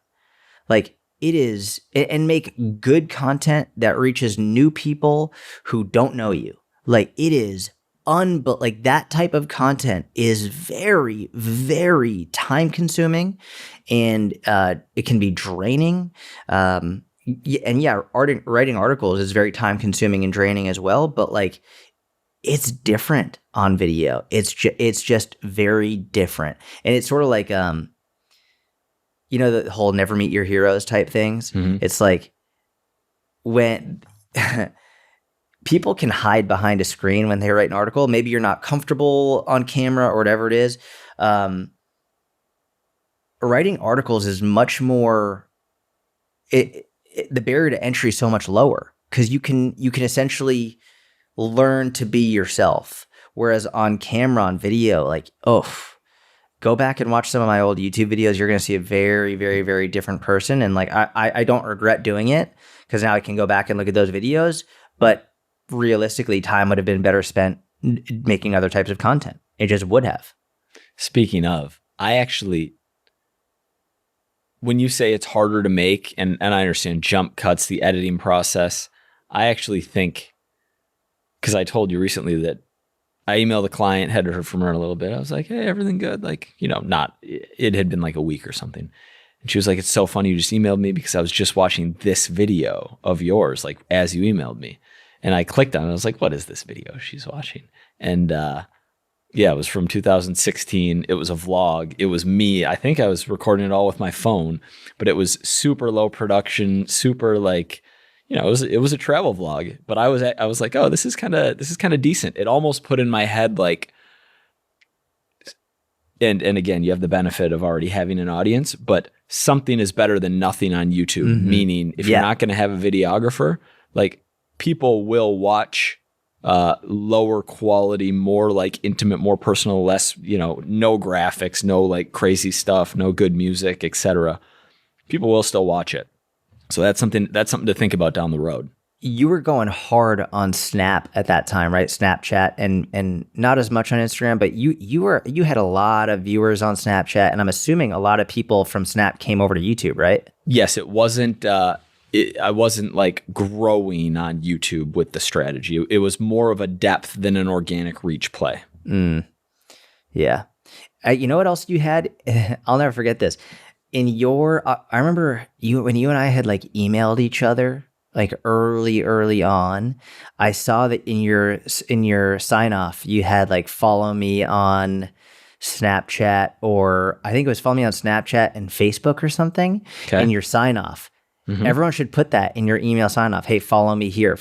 Like it is, and make good content that reaches new people who don't know you. Like it is like that type of content is very, very time consuming, and it can be draining. And yeah, writing articles is very time consuming and draining as well. But like, it's different on video. It's just very different, and it's sort of like the whole never meet your heroes type things. Mm-hmm. It's like when people can hide behind a screen when they write an article. Maybe you're not comfortable on camera or whatever it is. Writing articles is much more. The barrier to entry is so much lower because you can essentially learn to be yourself. Whereas on camera, on video, like, go back and watch some of my old YouTube videos. You're going to see a very, very, very different person. And like, I don't regret doing it because now I can go back and look at those videos. But realistically, time would have been better spent making other types of content. It just would have. Speaking of, when you say it's harder to make, and I understand jump cuts, the editing process, I actually think, because I told you recently that I emailed the client, had heard from her a little bit. I was like, hey, everything good? Like, it had been like a week or something. And she was like, it's so funny you just emailed me because I was just watching this video of yours, like as you emailed me. And I clicked on it. I was like, what is this video she's watching? And yeah, it was from 2016. It was a vlog. It was me. I think I was recording it all with my phone, but it was super low production, super like, it was a travel vlog. But I was like, oh, this is kind of decent. It almost put in my head like, and again, you have the benefit of already having an audience, but something is better than nothing on YouTube. Mm-hmm. Meaning, if you're not going to have a videographer, like people will watch lower quality, more like intimate, more personal, less, no graphics, no like crazy stuff, no good music, etc. People will still watch it. So that's something to think about down the road. You were going hard on Snap at that time, right? Snapchat, and not as much on Instagram, but you had a lot of viewers on Snapchat, and I'm assuming a lot of people from Snap came over to YouTube, right? Yes, it wasn't. I wasn't like growing on YouTube with the strategy. It was more of a depth than an organic reach play. Yeah. You know what else you had? I'll never forget this. I remember when you and I had like emailed each other like early on. I saw that in your sign off you had like follow me on Snapchat, or I think it was follow me on Snapchat and Facebook or something. Okay. In your sign off. Mm-hmm. Everyone should put that in your email sign off. Hey, follow me here.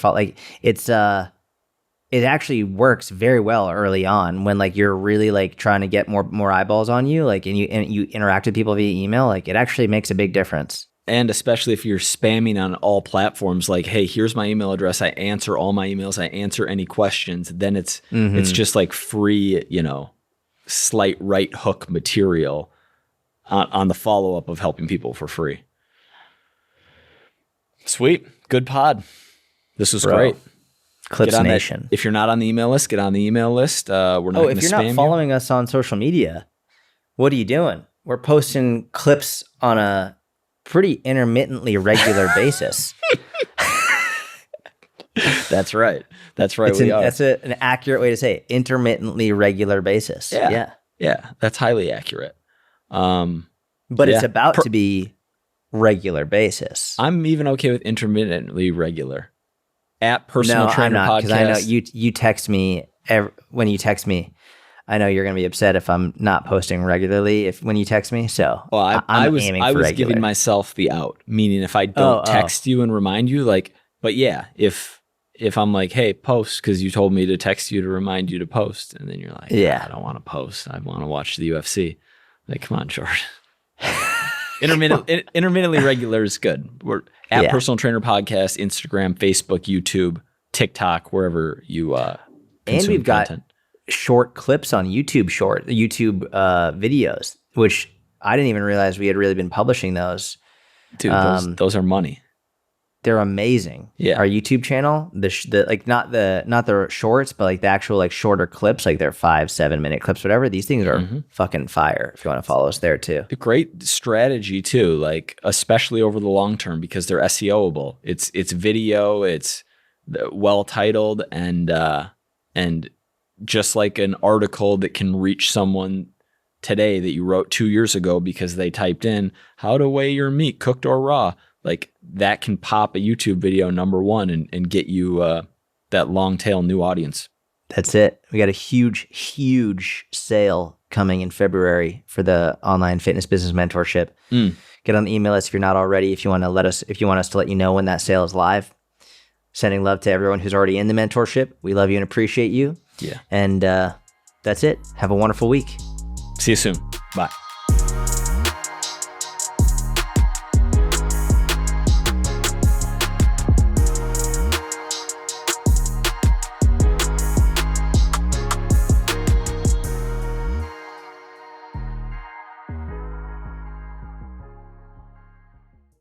It actually works very well early on when like you're really like trying to get more eyeballs on you, like and you interact with people via email. Like it actually makes a big difference. And especially if you're spamming on all platforms, like, hey, here's my email address. I answer all my emails. I answer any questions. Then it's just like free, slight right hook material on the follow up of helping people for free. Sweet. Good pod. This was great. Clips Nation. If you're not on the email list, get on the email list. We're not going to spam you. If you're not following us on social media, what are you doing? We're posting clips on a pretty intermittently regular basis. That's right. That's right. That's an accurate way to say it. Intermittently regular basis. Yeah. That's highly accurate. But it's about to be regular basis. I'm even okay with intermittently regular. At Personal Trainer Podcast. Because I know you text me when you text me. I know you're going to be upset if I'm not posting regularly when you text me. So I was giving myself the out, meaning if I don't text you and remind you, like, but yeah, if I'm like, hey, post because you told me to text you to remind you to post, and then you're like, I don't want to post. I want to watch the UFC. Like, come on, George. Intermittently regular is good. We're at Personal Trainer Podcast, Instagram, Facebook, YouTube, TikTok, wherever you consume and we've content. Got short clips on YouTube videos, which I didn't even realize we had really been publishing those. Dude, those are money. They're amazing. Yeah. Our YouTube channel, the like not the shorts, but like the actual like shorter clips, like they're 5-7 minute clips, whatever. These things are fucking fire. If you want to follow us there too. A great strategy too, like especially over the long term because they're SEOable. It's video, it's well titled, and just like an article that can reach someone today that you wrote 2 years ago because they typed in how to weigh your meat, cooked or raw. Like that can pop a YouTube video #1 and get you that long tail new audience. That's it. We got a huge sale coming in February for the Online Fitness Business Mentorship. Get on the email list if you're not already. If you want us to let you know when that sale is live. Sending love to everyone who's already in the mentorship. We love you and appreciate you. Yeah. And that's it. Have a wonderful week. See you soon. Bye.